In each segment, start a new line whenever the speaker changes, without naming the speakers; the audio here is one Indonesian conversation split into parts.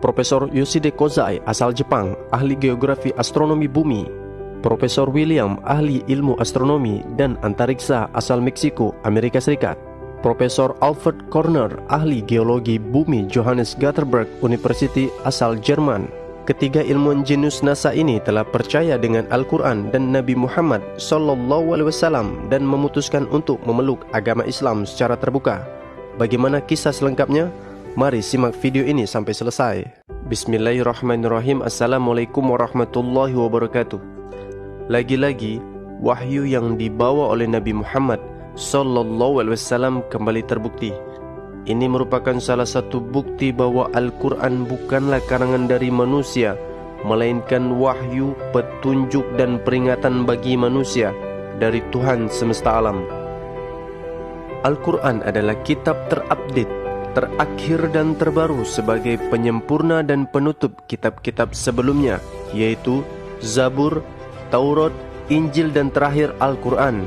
Profesor Yoshide Kozai asal Jepang, ahli geografi astronomi bumi, Profesor William, ahli ilmu astronomi dan antariksa asal Meksiko, Amerika Serikat, Profesor Alfred Korner, ahli geologi bumi Johannes Gutenberg University asal Jerman. Ketiga ilmuwan jenius NASA ini telah percaya dengan Al-Quran dan Nabi Muhammad SAW dan memutuskan untuk memeluk agama Islam secara terbuka. Bagaimana kisah selengkapnya? Mari simak video ini sampai selesai. Bismillahirrahmanirrahim. Assalamualaikum warahmatullahi wabarakatuh. Lagi-lagi, wahyu yang dibawa oleh Nabi Muhammad SAW kembali terbukti. Ini merupakan salah satu bukti bahwa Al-Quran bukanlah karangan dari manusia, melainkan wahyu, petunjuk dan peringatan bagi manusia dari Tuhan semesta alam. Al-Quran adalah kitab terupdate, terakhir dan terbaru sebagai penyempurna dan penutup kitab-kitab sebelumnya, yaitu Zabur, Taurat, Injil dan terakhir Al-Quran.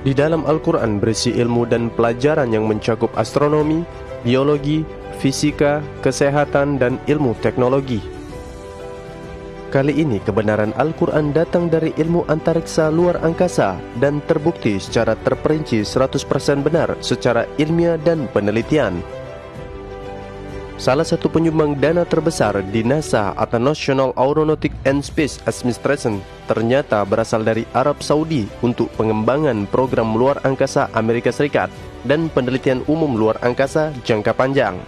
Di dalam Al-Quran berisi ilmu dan pelajaran yang mencakup astronomi, biologi, fisika, kesehatan dan ilmu teknologi. Kali ini kebenaran Al-Quran datang dari ilmu antariksa luar angkasa dan terbukti secara terperinci 100% benar secara ilmiah dan penelitian. Salah satu penyumbang dana terbesar di NASA atau National Aeronautic and Space Administration ternyata berasal dari Arab Saudi untuk pengembangan program luar angkasa Amerika Serikat dan penelitian umum luar angkasa jangka panjang.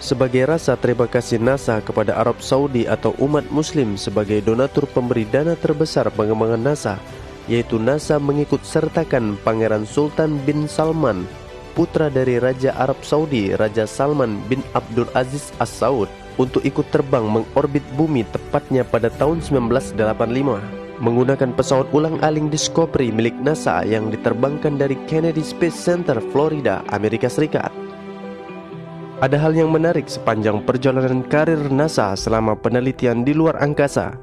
Sebagai rasa terima kasih NASA kepada Arab Saudi atau umat muslim sebagai donatur pemberi dana terbesar pengembangan NASA, yaitu NASA mengikut sertakan Pangeran Sultan bin Salman, putra dari Raja Arab Saudi, Raja Salman bin Abdul Aziz As Saud, untuk ikut terbang mengorbit bumi tepatnya pada tahun 1985 menggunakan pesawat ulang-aling Discovery milik NASA yang diterbangkan dari Kennedy Space Center, Florida, Amerika Serikat. Ada hal yang menarik sepanjang perjalanan karir NASA selama penelitian di luar angkasa,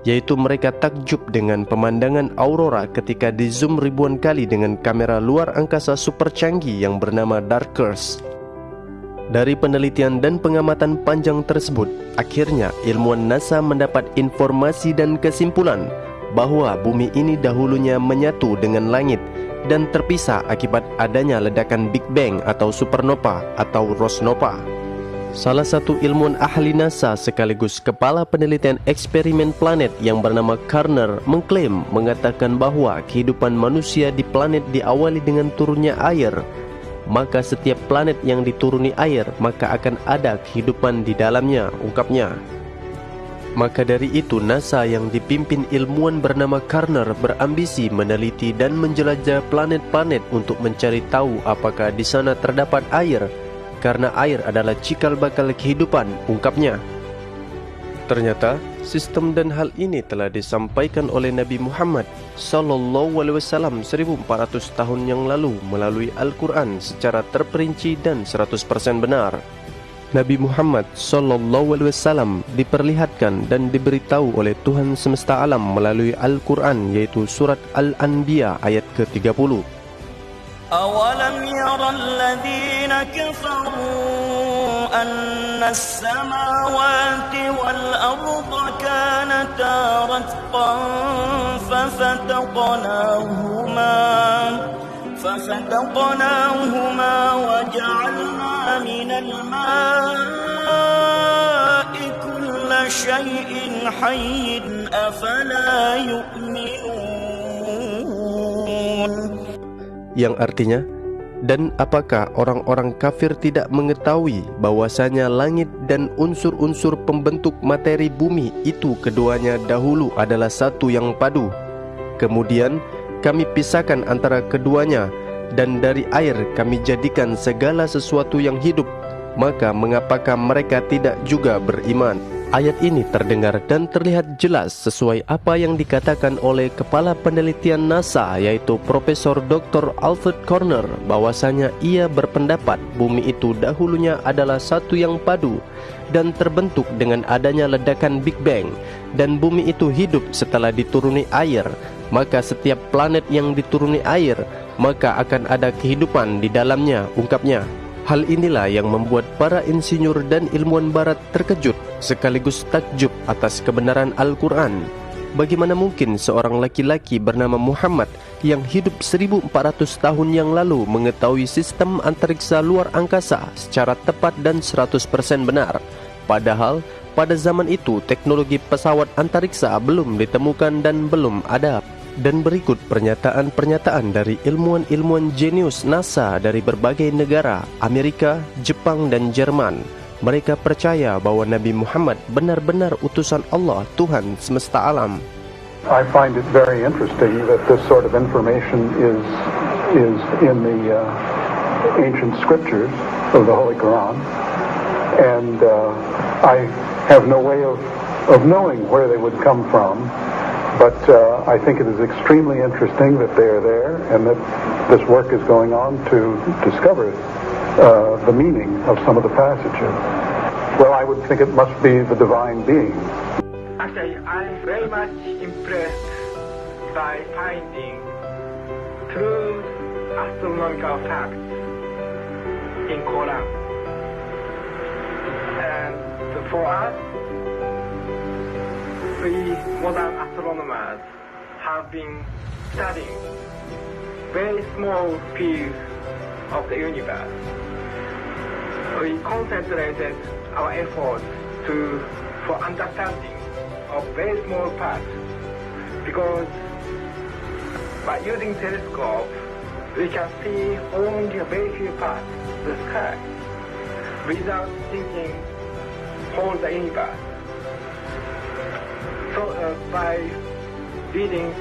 yaitu mereka takjub dengan pemandangan aurora ketika di zoom ribuan kali dengan kamera luar angkasa super canggih yang bernama Darkers. Dari penelitian dan pengamatan panjang tersebut, akhirnya ilmuwan NASA mendapat informasi dan kesimpulan bahwa bumi ini dahulunya menyatu dengan langit dan terpisah akibat adanya ledakan Big Bang atau supernova atau Rosnova. Salah satu ilmuwan ahli NASA sekaligus kepala penelitian eksperimen planet yang bernama Korner mengatakan bahwa kehidupan manusia di planet diawali dengan turunnya air. Maka setiap planet yang dituruni air, maka akan ada kehidupan di dalamnya, ungkapnya. Maka dari itu NASA yang dipimpin ilmuwan bernama Korner berambisi meneliti dan menjelajah planet-planet untuk mencari tahu apakah di sana terdapat air, karena air adalah cikal bakal kehidupan, ungkapnya. Ternyata sistem dan hal ini telah disampaikan oleh Nabi Muhammad SAW 1400 tahun yang lalu melalui Al-Quran secara terperinci dan 100% benar. Nabi Muhammad SAW diperlihatkan dan diberitahu oleh Tuhan semesta alam melalui Al-Quran, yaitu surat Al-Anbiya ayat ke-30.
أَوَلَمْ يَرَ الَّذِينَ كَفَرُوا أَنَّ السَّمَاوَاتِ وَالْأَرْضَ كَانَتَا رَتْقًا فَفَتَقْنَاهُمَا وَجَعَلْنَا مِنَ الْمَاءِ كُلَّ شَيْءٍ حَيٍّ أَفَلَا يُؤْمِنُونَ.
Yang artinya, dan apakah orang-orang kafir tidak mengetahui bahwasanya langit dan unsur-unsur pembentuk materi bumi itu keduanya dahulu adalah satu yang padu. Kemudian kami pisahkan antara keduanya, dan dari air kami jadikan segala sesuatu yang hidup. Maka mengapakah mereka tidak juga beriman? Ayat ini terdengar dan terlihat jelas sesuai apa yang dikatakan oleh kepala penelitian NASA, yaitu Profesor Dr. Alfred Korner, bahwasanya ia berpendapat bumi itu dahulunya adalah satu yang padu dan terbentuk dengan adanya ledakan Big Bang, dan bumi itu hidup setelah dituruni air. Maka setiap planet yang dituruni air, maka akan ada kehidupan di dalamnya, ungkapnya. Hal inilah yang membuat para insinyur dan ilmuwan barat terkejut sekaligus takjub atas kebenaran Al-Quran. Bagaimana mungkin seorang laki-laki bernama Muhammad yang hidup 1400 tahun yang lalu mengetahui sistem antariksa luar angkasa secara tepat dan 100% benar? Padahal pada zaman itu teknologi pesawat antariksa belum ditemukan dan belum ada. Dan berikut pernyataan-pernyataan dari ilmuwan-ilmuwan jenius NASA dari berbagai negara, Amerika, Jepang, dan Jerman. Mereka percaya bahwa Nabi Muhammad benar-benar utusan Allah, Tuhan semesta alam.
I find it very interesting that this sort of information is in the ancient scriptures of the Holy Quran, and I have no way of knowing where they would come from. But I think it is extremely interesting that they are there and that this work is going on to discover the meaning of some of the passages. Well, I would think it must be the divine being.
Actually, I'm very much impressed by finding true astronomical facts in Quran. And for us, we modern astronomers have been studying very small fields of the universe. We concentrated our efforts for understanding of very small parts, because by using telescope we can see only a very few parts of the sky without thinking whole the universe. So by reading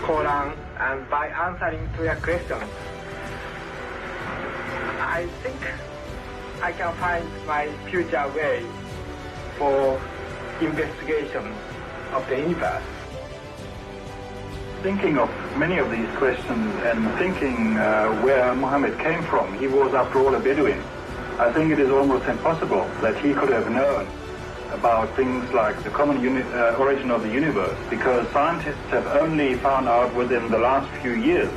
Quran and by answering to your questions, I think I can find my future way for investigation of the universe.
Thinking of many of these questions and thinking where Muhammad came from, he was after all a Bedouin. I think it is almost impossible that he could have known about things like the common origin of the universe, because scientists have only found out within the last few years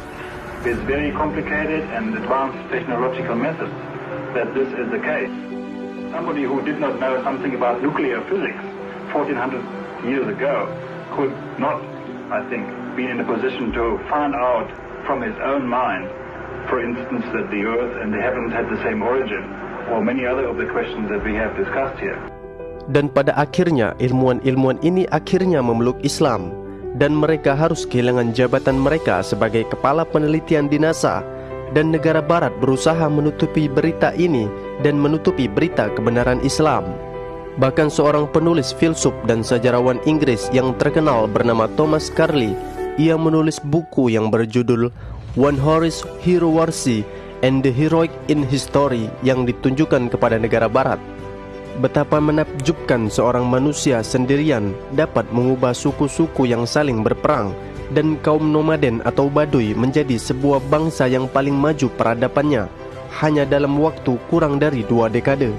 with very complicated and advanced technological methods that this is the case. Somebody who did not know something about nuclear physics 1400 years ago could not, I think, be in a position to find out from his own mind, for instance, that the earth and the heavens had the same origin, or many other of the questions that we have discussed here.
Dan pada akhirnya ilmuwan-ilmuwan ini akhirnya memeluk Islam, dan mereka harus kehilangan jabatan mereka sebagai kepala penelitian di NASA, dan negara barat berusaha menutupi berita ini dan menutupi berita kebenaran Islam. Bahkan seorang penulis filsuf dan sejarawan Inggris yang terkenal bernama Thomas Carlyle, ia menulis buku yang berjudul One Horse Hero Warsi and the Heroic in History yang ditunjukkan kepada negara barat. Betapa menakjubkan seorang manusia sendirian dapat mengubah suku-suku yang saling berperang dan kaum nomaden atau Baduy menjadi sebuah bangsa yang paling maju peradabannya hanya dalam waktu kurang dari 2 dekade.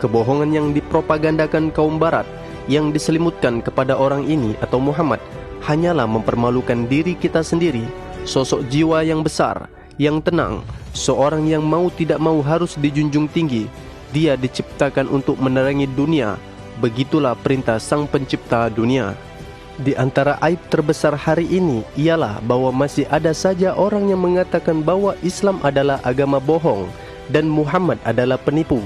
Kebohongan yang dipropagandakan kaum barat yang diselimutkan kepada orang ini atau Muhammad hanyalah mempermalukan diri kita sendiri, sosok jiwa yang besar, yang tenang, seorang yang mau tidak mau harus dijunjung tinggi. Dia diciptakan untuk menerangi dunia. Begitulah perintah Sang Pencipta dunia. Di antara aib terbesar hari ini ialah bahwa masih ada saja orang yang mengatakan bahwa Islam adalah agama bohong dan Muhammad adalah penipu.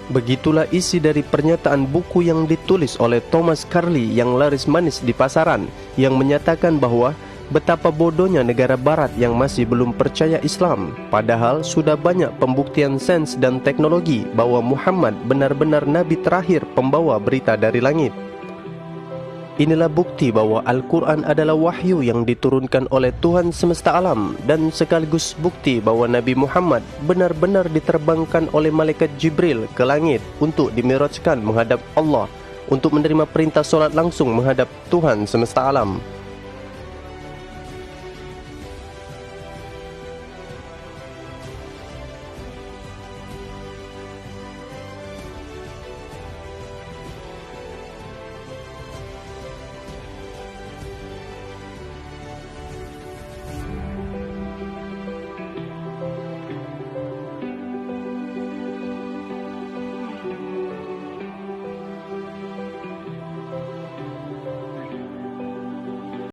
Begitulah isi dari pernyataan buku yang ditulis oleh Thomas Carlyle yang laris manis di pasaran, yang menyatakan bahwa betapa bodohnya negara barat yang masih belum percaya Islam, padahal sudah banyak pembuktian sains dan teknologi bahwa Muhammad benar-benar nabi terakhir pembawa berita dari langit. Inilah bukti bahwa Al-Quran adalah wahyu yang diturunkan oleh Tuhan semesta alam, dan sekaligus bukti bahwa Nabi Muhammad benar-benar diterbangkan oleh malaikat Jibril ke langit untuk dimirajkan menghadap Allah, untuk menerima perintah solat langsung menghadap Tuhan semesta alam.